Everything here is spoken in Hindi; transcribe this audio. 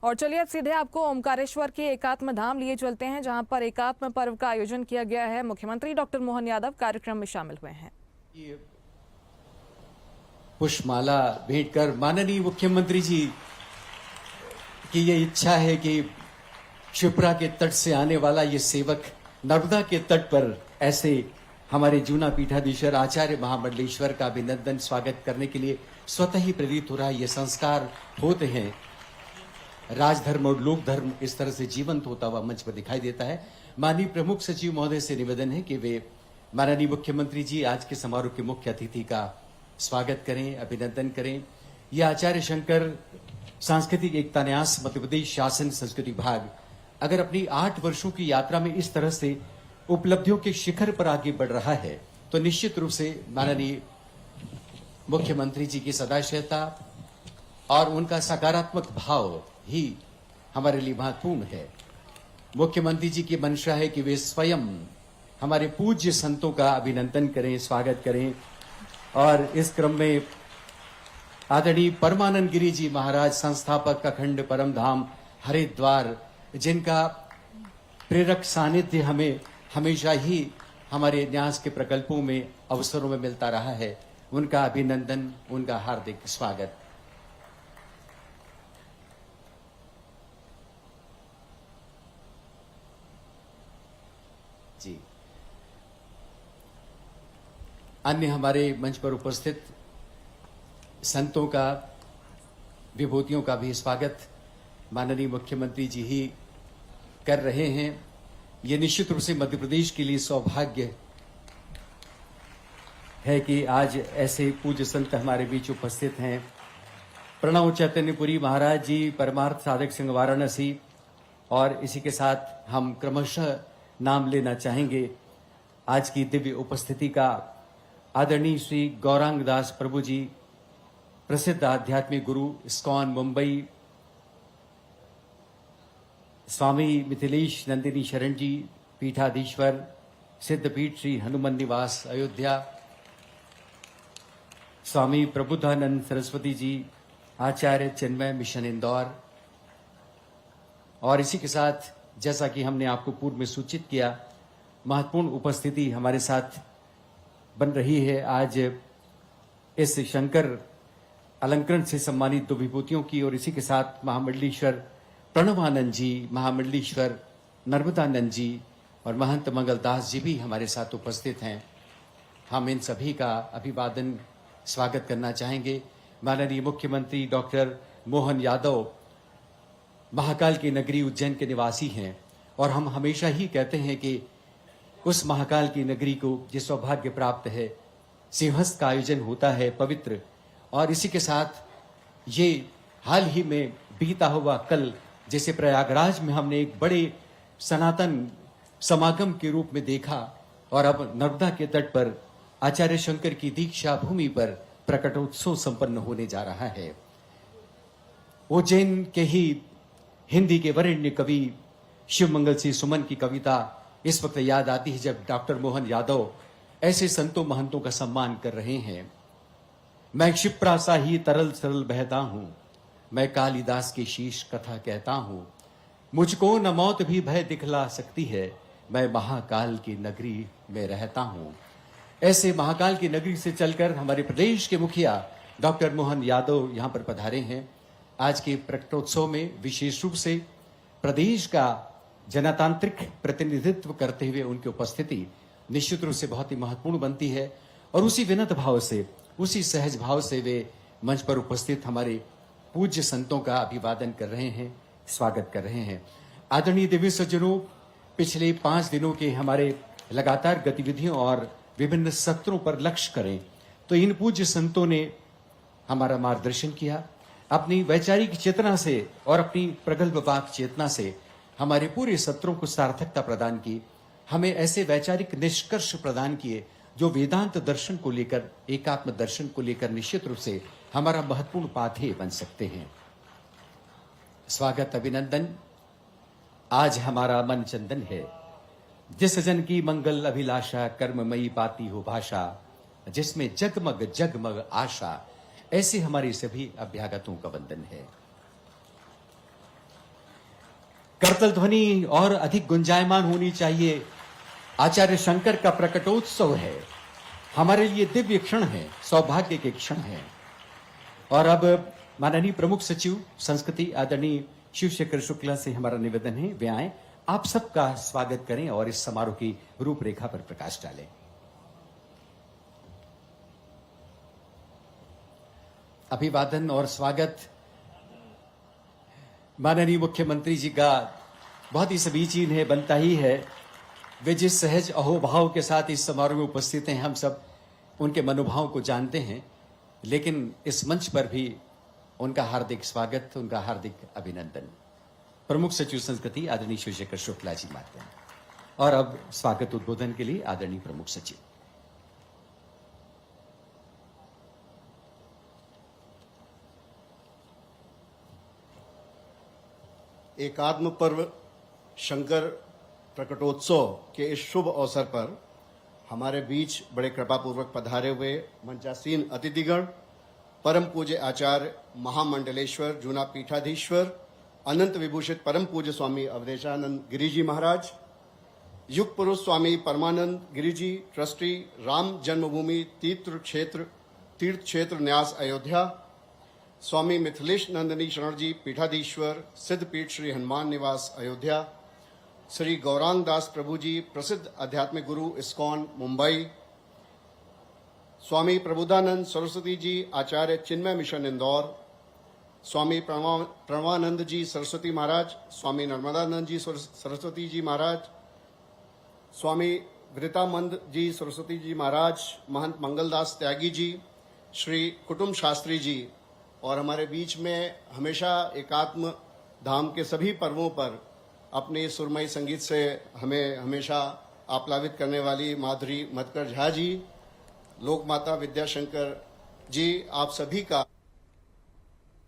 और चलिए अब सीधे आपको ओमकारेश्वर के एकात्म धाम लिए चलते हैं, जहां पर एकात्म पर्व का आयोजन किया गया है। मुख्यमंत्री डॉक्टर मोहन यादव कार्यक्रम में शामिल हुए हैं। पुष्पमाला भेंट कर माननीय मुख्यमंत्री जी की ये इच्छा है कि शिप्रा के तट से आने वाला ये सेवक नर्मदा के तट पर ऐसे हमारे जूना पीठाधीश्वर आचार्य महामंडलेश्वर का अभिनंदन स्वागत करने के लिए स्वतः ही प्रेरित हो रहा है। ये संस्कार होते हैं, राजधर्म और लोक धर्म इस तरह से जीवंत होता हुआ मंच पर दिखाई देता है। माननीय प्रमुख सचिव महोदय से निवेदन है कि वे माननीय मुख्यमंत्री जी आज के समारोह के मुख्य अतिथि का स्वागत करें, अभिनंदन करें। यह आचार्य शंकर सांस्कृतिक एकता न्यास मध्य प्रदेश शासन संस्कृति विभाग अगर अपनी 8 वर्षों की यात्रा में इस तरह से उपलब्धियों के शिखर पर आगे बढ़ रहा है, तो निश्चित रूप से माननीय मुख्यमंत्री जी की सदाशयता और उनका सकारात्मक भाव ही हमारे लिए महत्वपूर्ण है। मुख्यमंत्री जी की मंशा है कि वे स्वयं हमारे पूज्य संतों का अभिनंदन करें, स्वागत करें। और इस क्रम में आदरणीय परमानंद गिरी जी महाराज, संस्थापक अखंड परम धाम हरिद्वार, जिनका प्रेरक सानिध्य हमें हमेशा ही हमारे न्यास के प्रकल्पों में अवसरों में मिलता रहा है, उनका अभिनंदन, उनका हार्दिक स्वागत। जी, अन्य हमारे मंच पर उपस्थित संतों का, विभूतियों का भी स्वागत माननीय मुख्यमंत्री जी ही कर रहे हैं। ये निश्चित रूप से मध्य प्रदेश के लिए सौभाग्य है कि आज ऐसे पूज्य संत हमारे बीच उपस्थित हैं। प्रणव चैतन्यपुरी महाराज जी, परमार्थ साधक सिंह वाराणसी, और इसी के साथ हम क्रमशः नाम लेना चाहेंगे आज की दिव्य उपस्थिति का। आदरणीय श्री गौरांग दास प्रभु जी, प्रसिद्ध आध्यात्मिक गुरु, इस्कॉन मुंबई, स्वामी मिथिलेश नंदिनी शरण जी, पीठाधीश्वर, सिद्धपीठ श्री हनुमान निवास अयोध्या, स्वामी प्रबुद्धानंद सरस्वती जी, आचार्य चिन्मय मिशन इंदौर, और इसी के साथ जैसा कि हमने आपको पूर्व में सूचित किया, महत्वपूर्ण उपस्थिति हमारे साथ बन रही है आज इस शंकर अलंकरण से सम्मानित 2 विभूतियों की। और इसी के साथ महामंडलेश्वर प्रणवानंद जी, महामंडलेश्वर नर्मदानंद जी और महंत मंगलदास जी भी हमारे साथ उपस्थित हैं। हम इन सभी का अभिवादन, स्वागत करना चाहेंगे। माननीय मुख्यमंत्री डॉक्टर मोहन यादव महाकाल की नगरी उज्जैन के निवासी हैं, और हम हमेशा ही कहते हैं कि उस महाकाल की नगरी को जो सौभाग्य प्राप्त है, सिंहस्थ का आयोजन होता है पवित्र। और इसी के साथ ये हाल ही में बीता हुआ कल, जैसे प्रयागराज में हमने एक बड़े सनातन समागम के रूप में देखा, और अब नर्मदा के तट पर आचार्य शंकर की दीक्षा भूमि पर प्रकटोत्सव संपन्न होने जा रहा है। उज्जैन के ही हिंदी के वरेण्य कवि शिव मंगल सिंह सुमन की कविता इस वक्त याद आती है, जब डॉक्टर मोहन यादव ऐसे संतों महंतों का सम्मान कर रहे हैं। मैं क्षिप्रा सा ही तरल सरल बहता हूं, मैं कालिदास की शीश कथा कहता हूं, मुझको न मौत भी भय दिखला सकती है, मैं महाकाल की नगरी में रहता हूं। ऐसे महाकाल की नगरी से चलकर हमारे प्रदेश के मुखिया डॉक्टर मोहन यादव यहां पर पधारे हैं। आज के प्रकटोत्सव में विशेष रूप से प्रदेश का जनतांत्रिक प्रतिनिधित्व करते हुए उनकी उपस्थिति निश्चित रूप से बहुत ही महत्वपूर्ण बनती है, और उसी विनम्र भाव से, उसी सहज भाव से वे मंच पर उपस्थित हमारे पूज्य संतों का अभिवादन कर रहे हैं, स्वागत कर रहे हैं। आदरणीय दिव्य सज्जनों, पिछले 5 दिनों के हमारे लगातार गतिविधियों और विभिन्न सत्रों पर लक्ष्य करें तो इन पूज्य संतों ने हमारा मार्गदर्शन किया। अपनी वैचारिक चेतना से और अपनी प्रगल्भवाक चेतना से हमारे पूरे सत्रों को सार्थकता प्रदान की, हमें ऐसे वैचारिक निष्कर्ष प्रदान किए जो वेदांत दर्शन को लेकर, एकात्म दर्शन को लेकर निश्चित रूप से हमारा महत्वपूर्ण पाथेय बन सकते हैं। स्वागत, अभिनंदन। आज हमारा मन चंदन है, जिस जन की मंगल अभिलाषा, कर्ममयी पाती हो भाषा, जिसमें जगमग जगमग आशा, ऐसे हमारे सभी अभ्यागतों का वंदन है। करतल ध्वनि और अधिक गुंजायमान होनी चाहिए। आचार्य शंकर का प्रकटोत्सव है, हमारे लिए दिव्य क्षण है, सौभाग्य के क्षण है। और अब माननीय प्रमुख सचिव संस्कृति आदरणीय शिवशेखर शुक्ला से हमारा निवेदन है, वे आए, आप सबका स्वागत करें और इस समारोह की रूपरेखा पर प्रकाश डालें। अभिवादन और स्वागत माननीय मुख्यमंत्री जी का बहुत ही समीचीन है, बनता ही है। वे जिस सहज अहोभाव के साथ इस समारोह में उपस्थित हैं, हम सब उनके मनोभाव को जानते हैं, लेकिन इस मंच पर भी उनका हार्दिक स्वागत, उनका हार्दिक अभिनंदन। प्रमुख सचिव संस्कृति आदरणीय शिवशेखर शुक्ला जी मानते हैं। और अब स्वागत उद्बोधन के लिए आदरणीय प्रमुख सचिव। एकात्म पर्व शंकर प्रकटोत्सव के इस शुभ अवसर पर हमारे बीच बड़े कृपापूर्वक पधारे हुए मंचासीन अतिथिगण, परम पूज्य आचार्य महामंडलेश्वर जूना पीठाधीश्वर अनंत विभूषित परम पूज्य स्वामी अवधेशानंद गिरी जी महाराज, युग पुरुष स्वामी परमानंद गिरी जी, ट्रस्टी राम जन्मभूमि तीर्थ क्षेत्र न्यास अयोध्या, स्वामी मिथिलेश नंदनी शरण जी पीठाधीश्वर सिद्धपीठ श्री हनुमान निवास अयोध्या, श्री गौरांग दास प्रभु जी प्रसिद्ध आध्यात्मिक गुरु इस्कॉन मुंबई, स्वामी प्रबुद्धानंद सरस्वती जी आचार्य चिन्मय मिशन इंदौर, स्वामी प्रणवानंद जी सरस्वती महाराज, स्वामी नर्मदानंद जी सरस्वती जी महाराज, स्वामी वृतामंद जी सरस्वती जी महाराज, महंत मंगलदास त्यागी जी, श्री कुटुंब शास्त्री जी, और हमारे बीच में हमेशा एकात्म धाम के सभी पर्वों पर अपने सुरमई संगीत से हमें हमेशा आप्लावित करने वाली माधुरी मधकर झा जी, लोकमाता विद्याशंकर जी, आप सभी का